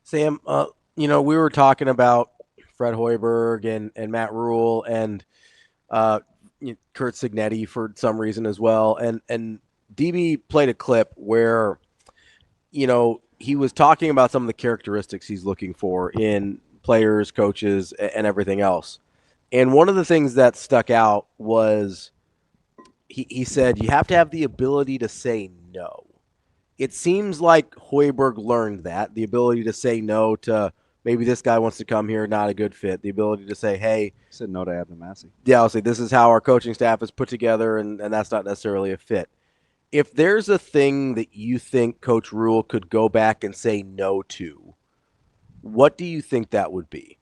Sam, we were talking about Fred Hoiberg and Matt Rhule and uh, Kurt Signetti for some reason as well. And DB played a clip where, he was talking about some of the characteristics he's looking for in players, coaches, and everything else. And one of the things that stuck out was he said you have to have the ability to say no. It seems like Hoiberg learned that, the ability to say no to maybe this guy wants to come here, not a good fit. The ability to say, hey, said no to Abner Massey. Yeah, I'll say this is how our coaching staff is put together, and that's not necessarily a fit. If there's a thing that you think Coach Rhule could go back and say no to, what do you think that would be?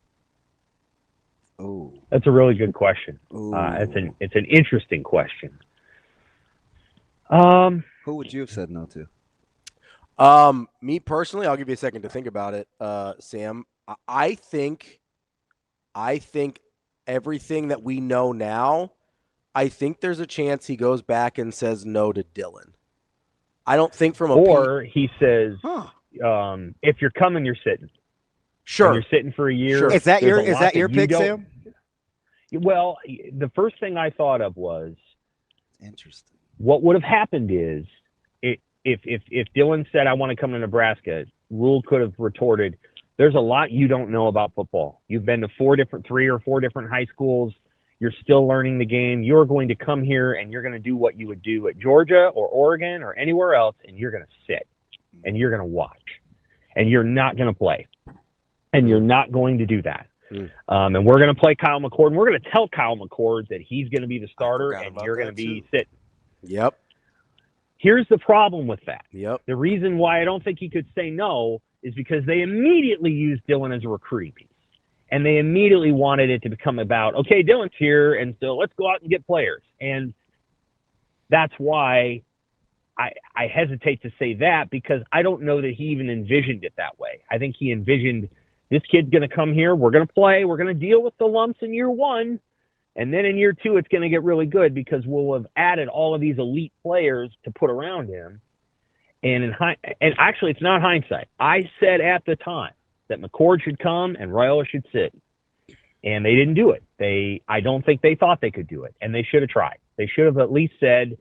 Oh, that's a really good question. It's an interesting question. Who would you have said no to? Me personally, I'll give you a second to think about it, Sam. I think everything that we know now, I think there's a chance he goes back and says no to Dylan. I don't think he says, if you're coming, you're sitting. Sure. And you're sitting for a year. Sure. Is that your pick, Sam? Well, the first thing I thought of was interesting. What would have happened is if Dylan said, I want to come to Nebraska, Rhule could have retorted, there's a lot you don't know about football. You've been to 3 or 4 different high schools. You're still learning the game. You're going to come here and you're going to do what you would do at Georgia or Oregon or anywhere else, and you're going to sit and you're going to watch and you're not going to play and you're not going to do that. And we're going to play Kyle McCord, and we're going to tell Kyle McCord that he's going to be the starter and you're going to be sitting. Yep. Here's the problem with that. Yep. The reason why I don't think he could say no is because they immediately used Dylan as a recruiting piece. And they immediately wanted it to become about, okay, Dylan's here, and so let's go out and get players. And that's why I hesitate to say that, because I don't know that he even envisioned it that way. I think he envisioned this kid's going to come here, we're going to play, we're going to deal with the lumps in year 1, and then in year 2 it's going to get really good because we'll have added all of these elite players to put around him. And actually, it's not hindsight. I said at the time that McCord should come and Raiola should sit, and they didn't do it. I don't think they thought they could do it, and they should have tried. They should have at least said,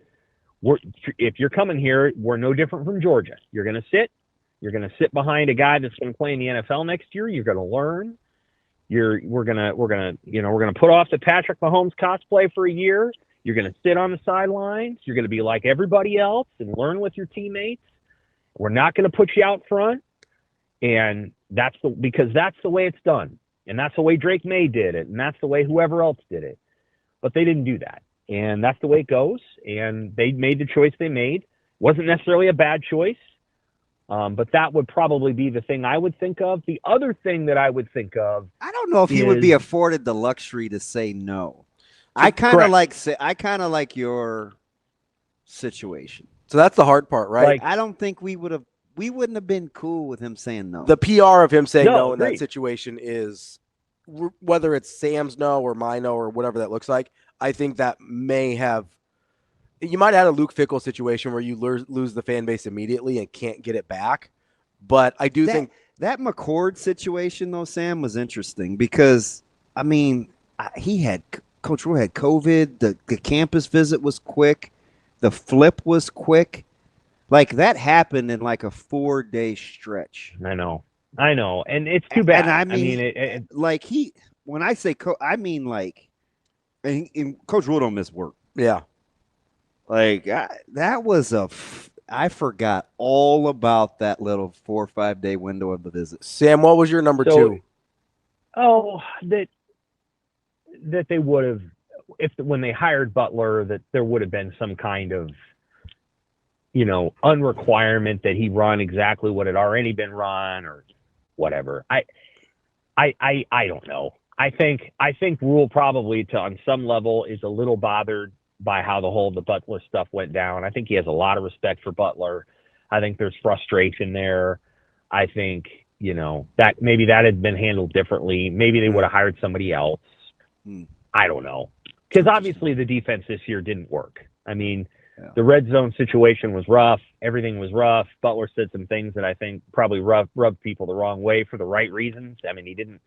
if you're coming here, we're no different from Georgia. You're going to sit. You're going to sit behind a guy that's going to play in the NFL next year. You're going to learn. We're going to put off the Patrick Mahomes cosplay for a year. You're going to sit on the sidelines. You're going to be like everybody else and learn with your teammates. We're not going to put you out front. And because that's the way it's done. And that's the way Drake May did it. And that's the way whoever else did it. But they didn't do that. And that's the way it goes. And they made the choice they made. Wasn't necessarily a bad choice. But that would probably be the thing I would think of. The other thing that I would think of, I don't know if he would be afforded the luxury to say no. I kind of like your situation. So that's the hard part, right? I don't think we wouldn't have been cool with him saying no. The PR of him saying no in that situation is, whether it's Sam's no or my no or whatever that looks like, I think that you might have had a Luke Fickell situation where you lose the fan base immediately and can't get it back. But I do think that McCord situation, though, Sam, was interesting because, I mean, Coach Rhule had COVID. The campus visit was quick. The flip was quick. Like, that happened in like a 4-day stretch. I know. And it's too bad. And when I say and Coach Rhule don't miss work. Yeah. Like, that was I forgot all about that little 4 or 5 day window of the visit. Sam, what was your number 2? Oh, that they would have, when they hired Butler, that there would have been some kind of, unrequirement that he run exactly what had already been run or whatever. I don't know. I think Rhule probably on some level is a little bothered by how the Butler stuff went down. I think he has a lot of respect for Butler. I think there's frustration there. I think, that maybe that had been handled differently. Maybe they would have hired somebody else. I don't know. Because obviously the defense this year didn't work. I mean, The red zone situation was rough. Everything was rough. Butler said some things that I think probably rubbed people the wrong way for the right reasons. I mean,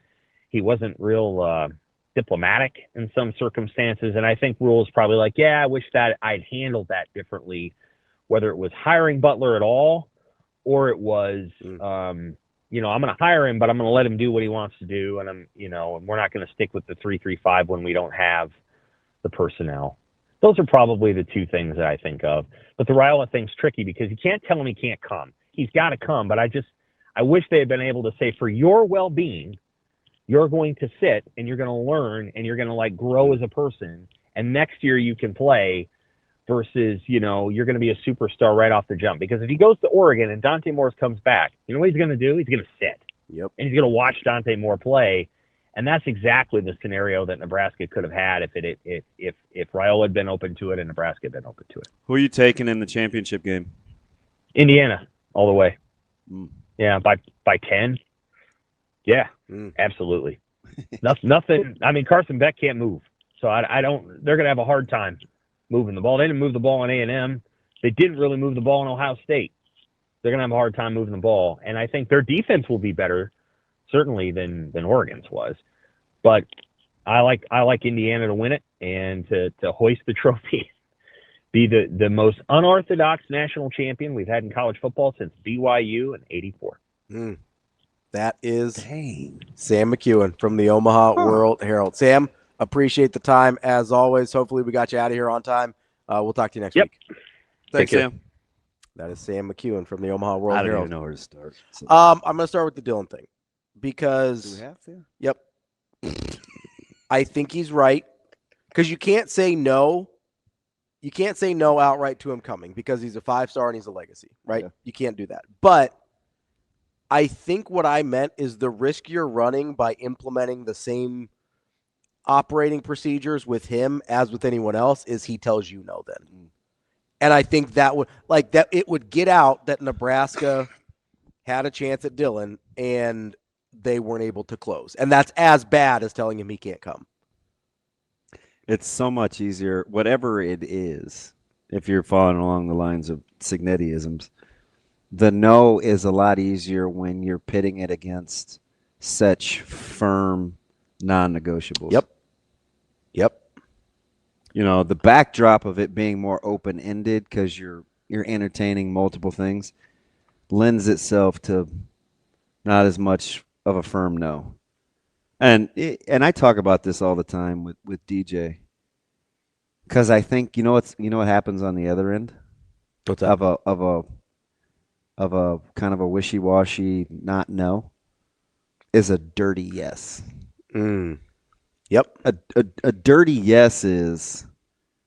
he wasn't real diplomatic in some circumstances. And I think Rhule's probably like, yeah, I wish that I'd handled that differently, whether it was hiring Butler at all or it was, I'm going to hire him, but I'm going to let him do what he wants to do. And and we're not going to stick with the 3-3-5 when we don't have the personnel. Those are probably the two things that I think of. But the Raiola thing's tricky because you can't tell him he can't come. He's got to come. But I wish they had been able to say, for your well-being, you're going to sit and you're going to learn and you're going to grow as a person. And next year you can play versus, you're going to be a superstar right off the jump. Because if he goes to Oregon and Dante Morris comes back, you know what he's going to do? He's going to sit. Yep. And he's going to watch Dante Moore play. And that's exactly the scenario that Nebraska could have had if Raiola had been open to it and Nebraska had been open to it. Who are you taking in the championship game? Indiana, all the way. Yeah, by 10. Yeah, absolutely. Nothing. I mean, Carson Beck can't move, so I don't. They're gonna have a hard time moving the ball. They didn't move the ball on A&M. They didn't really move the ball in Ohio State. They're gonna have a hard time moving the ball, and I think their defense will be better, certainly than Oregon's was. But I like Indiana to win it and to hoist the trophy, be the most unorthodox national champion we've had in college football since BYU in '84. That is Sam McKewon from the Omaha World Herald. Sam, appreciate the time as always. Hopefully we got you out of here on time. We'll talk to you next week. Thanks, Sam. That is Sam McKewon from the Omaha World Herald. I don't even know where to start. So. I'm going to start with the Dylan thing because do we have to? Yep. I think he's right because you can't say no. You can't say no outright to him coming because he's a 5-star and he's a legacy, right? Yeah. You can't do that. But I think what I meant is the risk you're running by implementing the same operating procedures with him as with anyone else is he tells you no then. And I think that it would get out that Nebraska had a chance at Dylan and they weren't able to close. And that's as bad as telling him he can't come. It's so much easier, whatever it is, if you're following along the lines of Signetti-isms, the no is a lot easier when you're pitting it against such firm non-negotiables. Yep. The backdrop of it being more open-ended because you're entertaining multiple things lends itself to not as much of a firm no. And I talk about this all the time with DJ because I think what happens on the other end. What's that? Of a kind of a wishy-washy not no is a dirty yes. Yep. A dirty yes is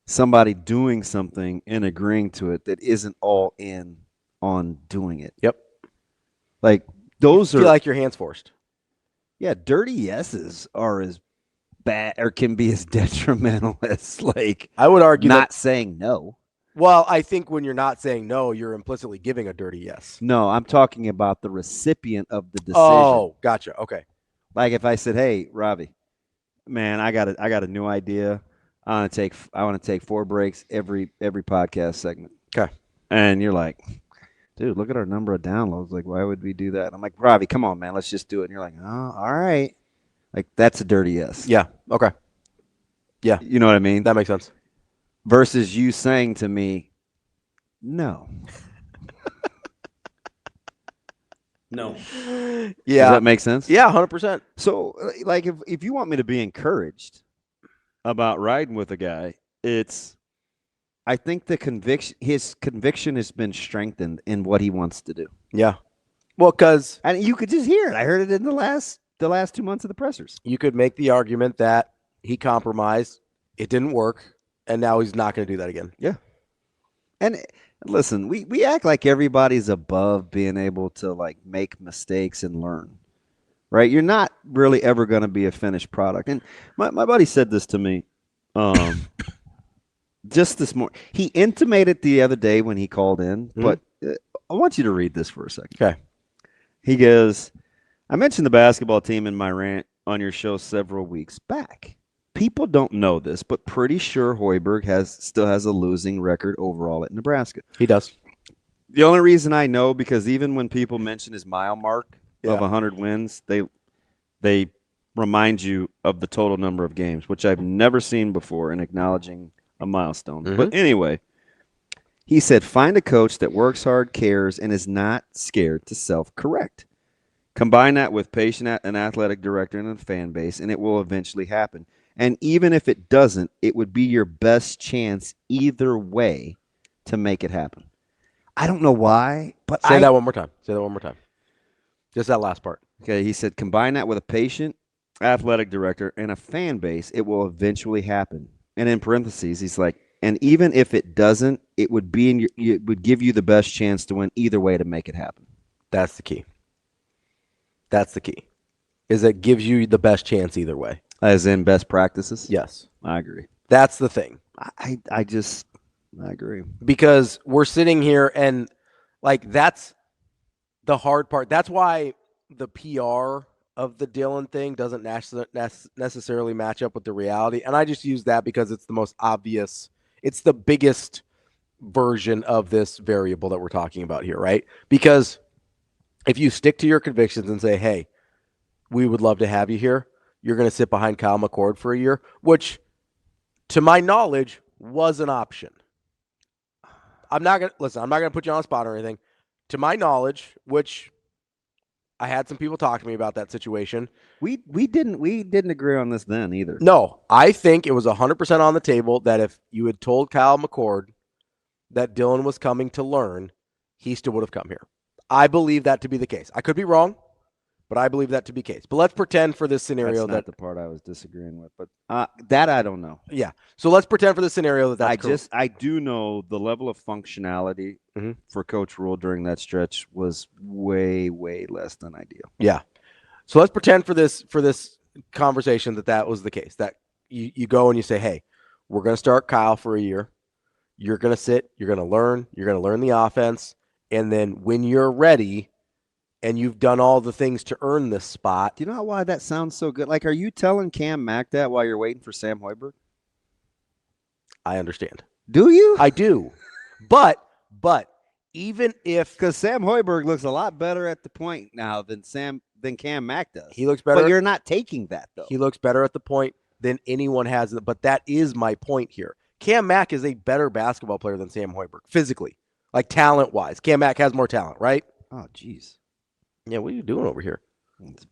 somebody doing something and agreeing to it that isn't all in on doing it. Yep. Like those you feel like your hands forced. Yeah, dirty yeses are as bad or can be as detrimental as I would argue not saying no. Well, I think when you're not saying no, you're implicitly giving a dirty yes. No, I'm talking about the recipient of the decision. Oh, gotcha. Okay. Like if I said, "Hey, Ravi, man, I got a new idea. I want to take 4 breaks every podcast segment." Okay. And you're like, "Dude, look at our number of downloads. Like, why would we do that?" I'm like, "Ravi, come on, man, let's just do it." And you're like, "Oh, all right." Like that's a dirty yes. Yeah. Okay. Yeah. You know what I mean? That makes sense. Versus you saying to me, no. No. Yeah. Does that make sense? Yeah, 100%. So, like, if you want me to be encouraged about riding with a guy, I think his conviction has been strengthened in what he wants to do. Yeah. Well, because and you could just hear it. I heard it in the last 2 months of the pressers. You could make the argument that he compromised, it didn't work, and now he's not going to do that again. Yeah. And listen, we act like everybody's above being able to make mistakes and learn. Right? You're not really ever going to be a finished product. And my buddy said this to me just this morning. He intimated the other day when he called in, but I want you to read this for a second. Okay. He goes, "I mentioned the basketball team in my rant on your show several weeks back. people don't know this, but pretty sure Hoiberg still has a losing record overall at Nebraska. He does. The only reason I know, because even when people mention his mile mark Yeah. of 100 wins, they remind you of the total number of games, which I've never seen before in acknowledging a milestone. Mhm. But anyway, he said, find a coach that works hard, cares, and is not scared to self-correct. Combine that with an athletic director and a fan base, and it will eventually happen. And even if it doesn't, it would be your best chance either way to make it happen. I don't know why, but Say that one more time. Say that one more time. Just that last part. Okay, he said, combine that with a patient, athletic director, and a fan base, it will eventually happen. And in parentheses, he's like, and even if it doesn't, it would it would give you the best chance to win either way to make it happen. That's the key. That's the key. Is it gives you the best chance either way. As in best practices? Yes. I agree. That's the thing. I agree. Because we're sitting here and like that's the hard part. That's why the PR of the Dylan thing doesn't necessarily match up with the reality. And I just use that because it's the most obvious. It's the biggest version of this variable that we're talking about here, right? Because if you stick to your convictions and say, hey, we would love to have you here, you're going to sit behind Kyle McCord for a year, which to my knowledge was an option. I'm not going to put you on the spot or anything. To my knowledge, which I had some people talk to me about that situation. We didn't agree on this then either. No, I think it was 100% on the table that if you had told Kyle McCord that Dylan was coming to learn, he still would have come here. I believe that to be the case. I could be wrong, but I believe that to be the case. But let's pretend for this scenario that's not the part I was disagreeing with, but that I don't know. Yeah. So let's pretend for the scenario that's I do know the level of functionality for Coach Rhule during that stretch was way, way less than ideal. Yeah. So let's pretend for this conversation that was the case. That you go and you say, hey, we're going to start Kyle for a year. You're going to sit. You're going to learn the offense. And then when you're ready and you've done all the things to earn this spot. Do you know why that sounds so good? Like, are you telling Cam Mack that while you're waiting for Sam Hoiberg? I understand. Do you? I do. But even if, because Sam Hoiberg looks a lot better at the point now than Cam Mack does. He looks better. But you're not taking that though. He looks better at the point than anyone has. But that is my point here. Cam Mack is a better basketball player than Sam Hoiberg physically, like talent-wise. Cam Mack has more talent, right? Oh, geez. Yeah, what are you doing over here?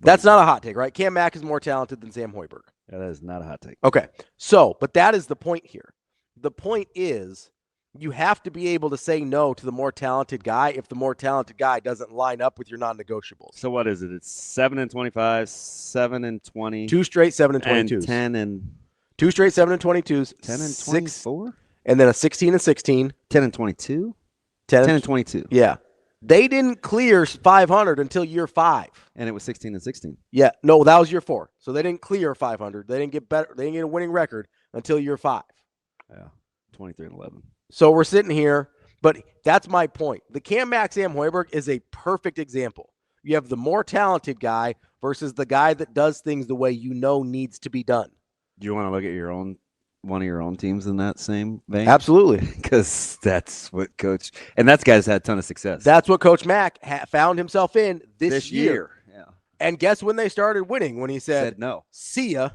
That's not a hot take, right? Cam Mack is more talented than Sam Hoiberg. Yeah, that is not a hot take. Okay, so, but that is the point here. The point is you have to be able to say no to the more talented guy if the more talented guy doesn't line up with your non-negotiables. So what is it? It's 7-25, 7-20. 2 straight 7-22s. And 10 and 2 straight 7-22s. 10 and 6, 24? and then a 16-16. 10 and 22? 10 and 22. Yeah. They didn't clear 500 until year 5. And it was 16 and 16. Yeah. No, that was year 4. So they didn't clear 500. They didn't get better. They didn't get a winning record until year 5. Yeah. 23 and 11. So we're sitting here, but that's my point. The Cam Mack Sam Hoiberg is a perfect example. You have the more talented guy versus the guy that does things the way you know needs to be done. Do you want to look at one of your own teams in that same vein? Absolutely. Because that's what Coach – and that guy's had a ton of success. That's what Coach Mack found himself in this year. Yeah. And guess when they started winning? When he said no. See ya.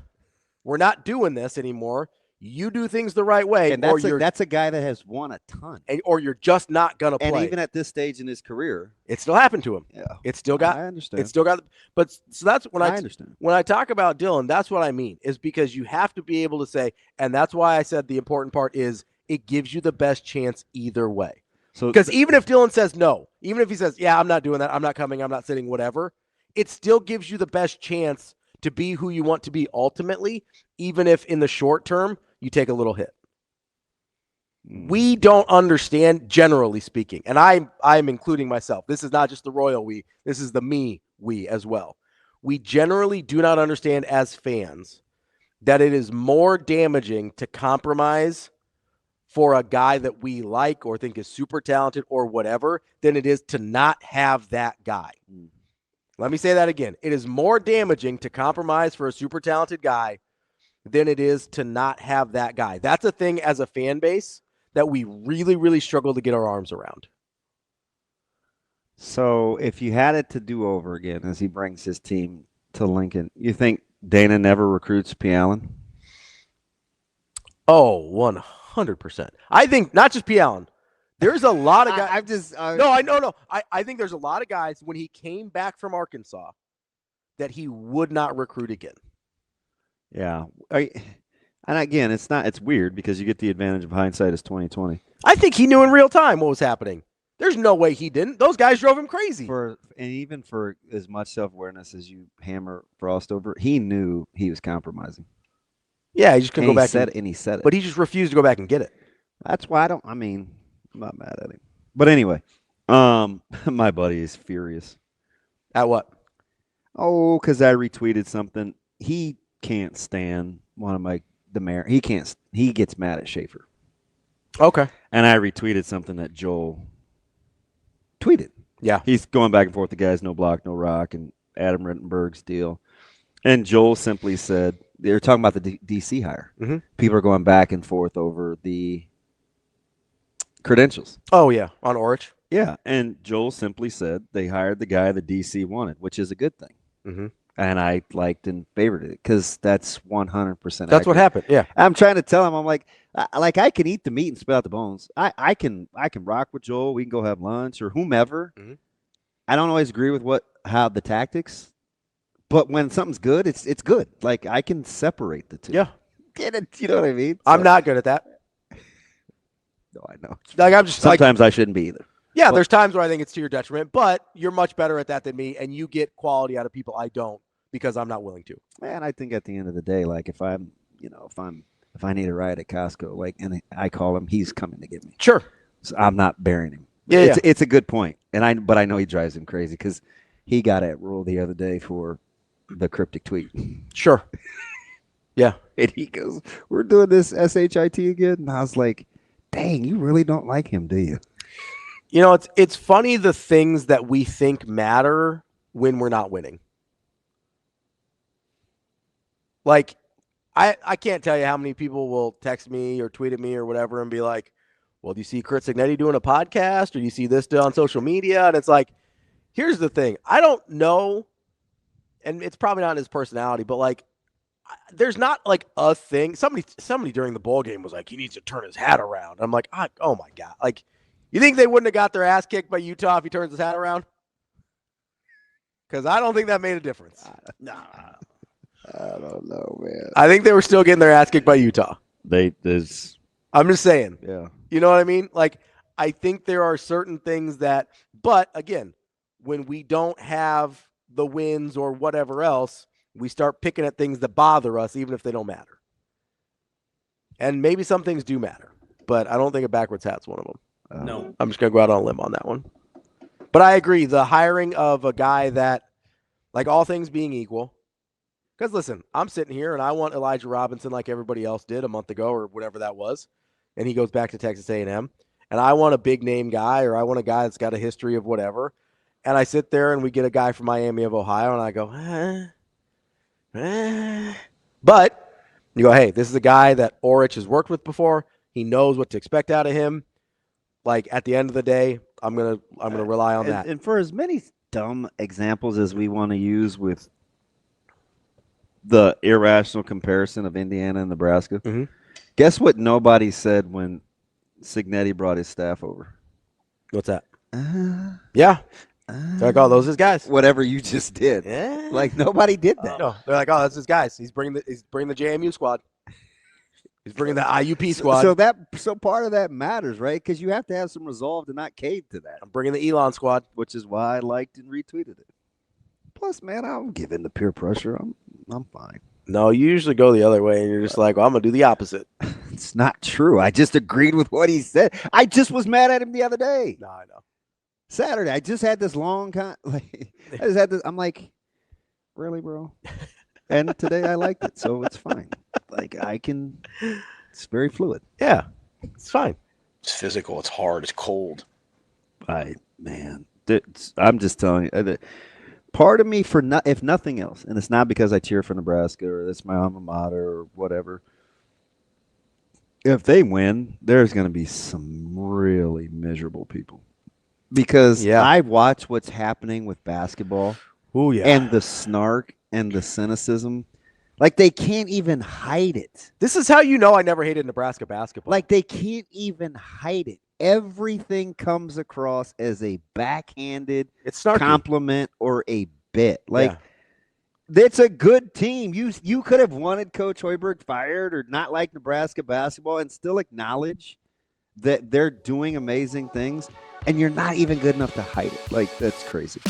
We're not doing this anymore. You do things the right way. And that's a guy that has won a ton. Or you're just not going to play. And even at this stage in his career. It still happened to him. Yeah. It's still got – I understand. It's still got – but so that's when I understand. When I talk about Dylan, that's what I mean, is because you have to be able to say – and that's why I said the important part is it gives you the best chance either way. So because even if Dylan says no, even if he says, yeah, I'm not doing that, I'm not coming, I'm not sitting, whatever, it still gives you the best chance to be who you want to be ultimately, even if in the short term you take a little hit. We don't understand, generally speaking, and I'm including myself. This is not just the royal we, this is the we as well. We generally do not understand as fans that it is more damaging to compromise for a guy that we like or think is super talented or whatever than it is to not have that guy. Let me say that again. It is more damaging to compromise for a super talented guy than it is to not have that guy. That's a thing as a fan base that we really, really struggle to get our arms around. So if you had it to do over again as he brings his team to Lincoln, you think Dana never recruits P. Allen? Oh, 100%. I think not just P. Allen. There's a lot of guys. I think there's a lot of guys when he came back from Arkansas that he would not recruit again. Yeah. And again, it's weird because you get the advantage of hindsight as 2020. I think he knew in real time what was happening. There's no way he didn't. Those guys drove him crazy. And even for as much self-awareness as you hammer Frost over, he knew he was compromising. Yeah, he just couldn't go back. And he said it. But he just refused to go back and get it. That's why I'm not mad at him. But anyway, my buddy is furious. At what? Oh, because I retweeted something. He can't stand one of the mayor. He gets mad at Schaefer. Okay. And I retweeted something that Joel tweeted. Yeah. He's going back and forth. The guy's no block, no rock, and Adam Rittenberg's deal. And Joel simply said, they were talking about the DC hire. Mm-hmm. People are going back and forth over the credentials. Oh, yeah, on Orich. Yeah, and Joel simply said they hired the guy the DC wanted, which is a good thing. Mm-hmm. And I liked and favored it because that's 100% That's accurate. what happened, yeah. I'm trying to tell him, I'm like I can eat the meat and spit out the bones. I can rock with Joel. We can go have lunch or whomever. Mm-hmm. I don't always agree with how the tactics, but when something's good, it's good. Like I can separate the two. Yeah. You know what I mean? I'm not good at that. No, I know. Like I'm just sometimes I shouldn't be either. Yeah, there's times where I think it's to your detriment, but you're much better at that than me, and you get quality out of people I don't because I'm not willing to. Man, I think at the end of the day, like if I need a ride at Costco, like, and I call him, he's coming to get me. Sure. So I'm not bearing him. Yeah, it's a good point, but I know he drives him crazy because he got at Rhule the other day for the cryptic tweet. Sure. Yeah. And he goes, "We're doing this SHIT again," and I was like, "Dang, you really don't like him, do you?" You know, it's funny the things that we think matter when we're not winning. Like, I can't tell you how many people will text me or tweet at me or whatever and be like, well, do you see Kurt Signetti doing a podcast or do you see this on social media? And it's like, here's the thing. I don't know, and it's probably not in his personality, but like, there's not like a thing. Somebody during the bowl game was like, he needs to turn his hat around. I'm like, oh my God. Like, you think they wouldn't have got their ass kicked by Utah if he turns his hat around? Because I don't think that made a difference. Nah. I don't know, man. I think they were still getting their ass kicked by Utah. I'm just saying. Yeah. You know what I mean? Like, I think there are certain things that, but again, when we don't have the wins or whatever else, we start picking at things that bother us, even if they don't matter. And maybe some things do matter, but I don't think a backwards hat's one of them. No. I'm just going to go out on a limb on that one. But I agree. The hiring of a guy that, like all things being equal, because listen, I'm sitting here and I want Elijah Robinson like everybody else did a month ago or whatever that was, and he goes back to Texas A&M, and I want a big name guy or I want a guy that's got a history of whatever, and I sit there and we get a guy from Miami of Ohio, and I go, But you go, hey, this is a guy that Orich has worked with before. He knows what to expect out of him. Like at the end of the day, I'm gonna rely on that. And for as many dumb examples as we want to use with the irrational comparison of Indiana and Nebraska, guess what nobody said when Signetti brought his staff over? What's that? Yeah. They're like, oh, those are his guys. Whatever you just did. Yeah. Like nobody did that. No, they're like, oh, that's his guys. He's bringing the JMU squad. He's bringing the IUP squad. So part of that matters, right? Because you have to have some resolve to not cave to that. I'm bringing the Elon squad, which is why I liked and retweeted it. Plus, man, I'll give in to peer pressure. I'm fine. No, you usually go the other way, and you're just like, well, I'm gonna do the opposite. It's not true. I just agreed with what he said. I just was mad at him the other day. No, I know. Saturday, I just had this long I'm like, really, bro? And today I liked it, so it's fine. Like it's very fluid. Yeah, it's fine. It's physical. It's hard. It's cold. I'm just telling you, part of me, if nothing else, and it's not because I cheer for Nebraska or that's my alma mater or whatever, if they win, there's going to be some really miserable people. Because I've watched what's happening with basketball and the snark and the cynicism. Like, they can't even hide it. This is how you know I never hated Nebraska basketball. Like, they can't even hide it. Everything comes across as a backhanded compliment or a bit. Like, it's a good team. You could have wanted Coach Hoiberg fired or not like Nebraska basketball and still acknowledge that they're doing amazing things, and you're not even good enough to hide it. Like, that's crazy.